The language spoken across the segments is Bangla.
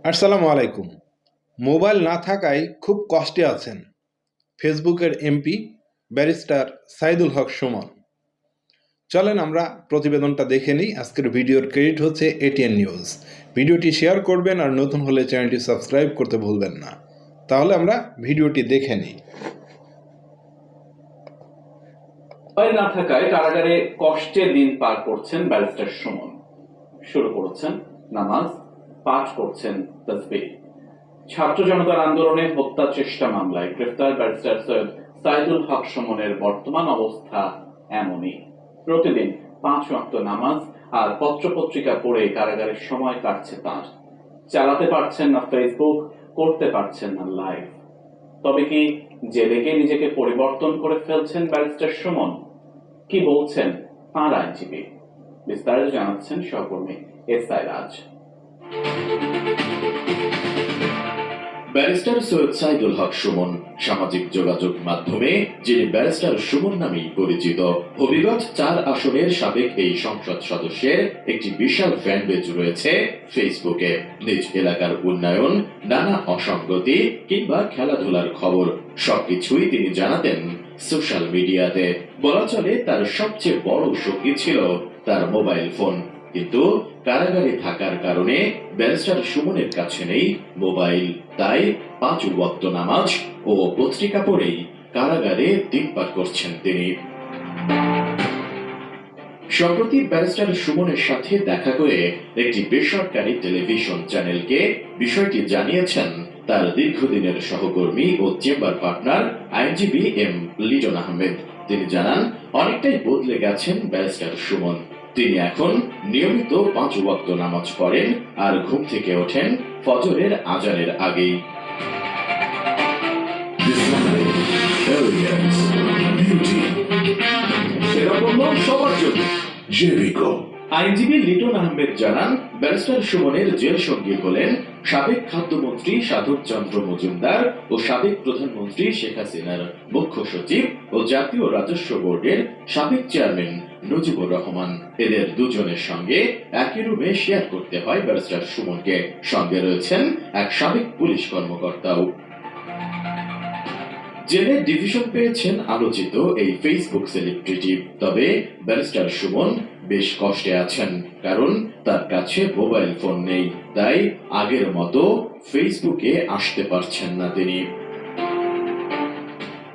আসসালামু আলাইকুম। মোবাইল না থাকায় খুব কষ্টে আছেন ফেসবুকের এমপি ব্যারিস্টার সাইদুল হক সুমন। চলেন আমরা প্রতিবেদনটা দেখে নিই। আজকের ভিডিওর ক্রেডিট হচ্ছে এটিএন নিউজ। ভিডিওটি শেয়ার করবেন আর নতুন হলে চ্যানেলটি সাবস্ক্রাইব করতে ভুলবেন না। তাহলে আমরা ভিডিওটি দেখে নিই। মোবাইল না থাকায় কারাগারে কষ্টে দিন পার করছেন ব্যারিস্টার সুমন। শুরু করেছেন নামাজ, পাঠ করছেন তাসবিহ। ছাত্র জনতার আন্দোলনে হত্যা চেষ্টা মামলায় গ্রেফতার ব্যারিস্টার সৈয়দ সাইদুল হক সুমনের বর্তমান অবস্থা এমনই। প্রতিদিন 5 ওয়াক্ত নামাজ আর পত্রপত্রিকা পড়ে কারাগারের সময় কাটছে তার। চালাতে পারছেন না ফেসবুক, করতে পারছেন না লাইভ। তবে কি জেলে গিয়ে নিজেকে পরিবর্তন করে ফেলছেন ব্যারিস্টার সুমন? কি বলছেন তাঁর আইনজীবী? বিস্তারিত জানাচ্ছেন সহকর্মী এসআই রাজ। ব্যারিস্টার সৈয়দ সাইদুল হক সুমন সামাজিক যোগাযোগ মাধ্যমে যিনি ব্যারিস্টার সুমন নামেই পরিচিত। হবিগঞ্জ 4 আসনের সাবেক এই সংসদ সদস্যের একটি বিশাল ফ্যান পেজ রয়েছে ফেসবুকে। নিজ এলাকার উন্নয়ন, নানা অসঙ্গতি কিংবা খেলাধুলার খবর সবকিছুই তিনি জানাতেন সোশ্যাল মিডিয়াতে। বলা চলে তার সবচেয়ে বড় শক্তি ছিল তার মোবাইল ফোন। কিন্তু কারাগারে থাকার কারণে ব্যারিস্টার সুমনের কাছে নেই মোবাইল। তাই 5 ওয়াক্ত নামাজ ও পত্রিকা পড়েই কারাগারে দিন পার করছেন তিনি। সম্প্রতি ব্যারিস্টার সুমনের সাথে দেখা করে একটি বেসরকারি টেলিভিশন চ্যানেলকে বিষয়টি জানিয়েছেন তার দীর্ঘদিনের সহকর্মী ও চেম্বার পার্টনার আইনজীবী এম লিটন আহমেদ। তিনি জানান, অনেকটাই বদলে গেছেন ব্যারিস্টার সুমন। তিনি এখন নিয়মিত 5 ওয়াক্ত নামাজ পড়েন আর ঘুম থেকে ওঠেন ফজরের আজানের আগেই। আইনজীবী লিটন আহমেদ জানান, ব্যারিস্টার সুমনের জেল সঙ্গী হলেন সাবেক খাদ্যমন্ত্রী সাধক চন্দ্র মজুমদার ও সাবেক প্রধানমন্ত্রী শেখ হাসিনার মুখ্য সচিব ও জাতীয় রাজস্ব বোর্ডের সাবেক চেয়ারম্যান নজিবুর রহমান। এদের দুজনের সঙ্গে একই রুমে শেয়ার করতে হয় ব্যারিস্টার সুমনকে। সঙ্গে রয়েছেন এক সাবেক পুলিশ কর্মকর্তাও। জেলে ডিভিশন পেয়েছেন আলোচিত এই ফেসবুক সেলিব্রিটি। তবে ব্যারিস্টার সুমন বেশ কষ্টে আছেন, কারণ তার কাছে মোবাইল ফোন নেই। তাই আগের মতো ফেসবুকে আসতে পারছেন না তিনি।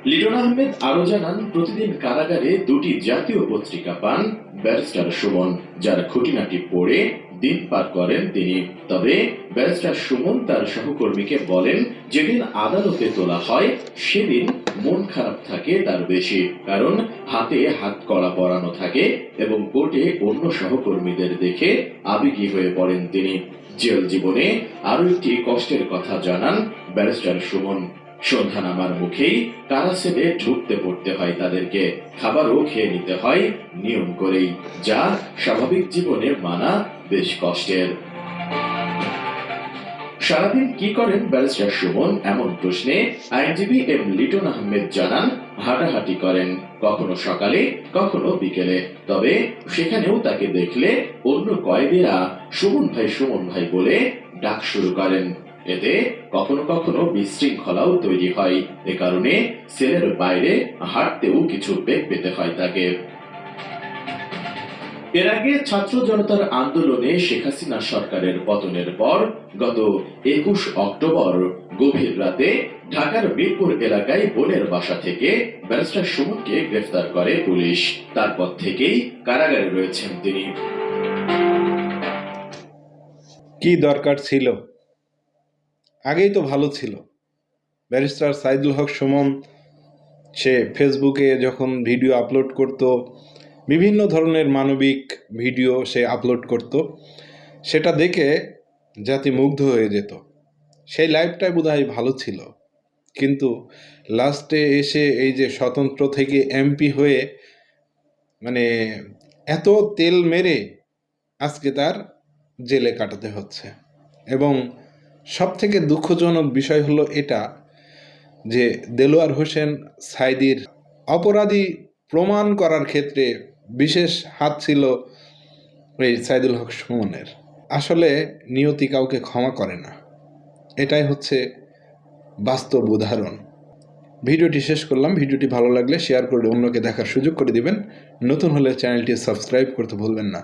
লিটন আহমেদ আরো জানান, প্রতিদিন কারাগারে 2টি জাতীয় পত্রিকা পান ব্যারিস্টার সুমন, যার খুঁটিনাটি পড়ে দিন পার করেন তিনি। তবে ব্যারিস্টার সুমন তার সহকর্মীকে বলেন, যেদিন আদালতে তোলা হয় সেদিন মন খারাপ থাকে তার বেশি, কারণ হাতে হাত কড়া পরানো থাকে এবং কোর্টে অন্য সহকর্মীদের দেখে আবেগী হয়ে পড়েন তিনি। জেল জীবনে আরো একটি কষ্টের কথা জানান ব্যারিস্টার সুমন। সন্ধ্যা নামার মুখেই কারা সেলে ঢুকতে পড়তে হয় তাদেরকে। খাবারও খেয়ে নিতে হয় নিয়ম করেই, যা স্বাভাবিক জীবনে মানা বেশ কষ্টের। সারাদিন কি করেন ব্যারিস্টার সুমন এমন প্রশ্নে আইনজীবী এম লিটন আহমেদ জানান, হাঁটাহাঁটি করেন, কখনো সকালে কখনো বিকেলে। তবে সেখানেও তাকে দেখলে অন্য কয়েদিরা সুমন ভাই বলে ডাক শুরু করেন। এতে কখনো কখনো বিশৃঙ্খলাও তৈরি হয়। এ কারণে সেলের বাইরে হাঁটতেও কিছু বেগ পেতে হয় তাকে। এর আগে ছাত্র জনতার আন্দোলনে শেখ হাসিনা সরকারের পতনের পর গত 21 অক্টোবর গভীর রাতে ঢাকার মিরপুর এলাকায় বোনের বাসা থেকে ব্যারিস্টার সুমনকে গ্রেফতার করে পুলিশ। তারপর থেকেই কারাগারে রয়েছেন তিনি। কি দরকার ছিল? আগেই তো ভালো ছিল। ব্যারিস্টার সাইদুল হক সুমন সে ফেসবুকে যখন ভিডিও আপলোড করত, বিভিন্ন ধরনের মানবিক ভিডিও সে আপলোড করত, সেটা দেখে জাতি মুগ্ধ হয়ে যেত। সেই লাইফটাই বোধহয় ভালো ছিল। কিন্তু লাস্টে এসে এই যে স্বতন্ত্র থেকে এমপি হয়ে মানে এত তেল মেরে আজকে তার জেলে কাটাতে হচ্ছে। এবং সবথেকে দুঃখজনক বিষয় হলো এটা যে দেলোয়ার হোসেন সাঈদীর অপরাধী প্রমাণ করার ক্ষেত্রে বিশেষ হাত ছিল এই সাইদুল হক সুমনের। আসলে নিয়তি কাউকে ক্ষমা করে না। এটাই হচ্ছে বাস্তব উদাহরণ। ভিডিওটি শেষ করলাম। ভিডিওটি ভালো লাগলে শেয়ার করে অন্যকে দেখার সুযোগ করে দিবেন। নতুন হলে চ্যানেলটি সাবস্ক্রাইব করতে ভুলবেন না।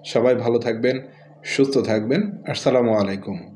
সবাই ভালো থাকবেন, সুস্থ থাকবেন। আসসালামু আলাইকুম।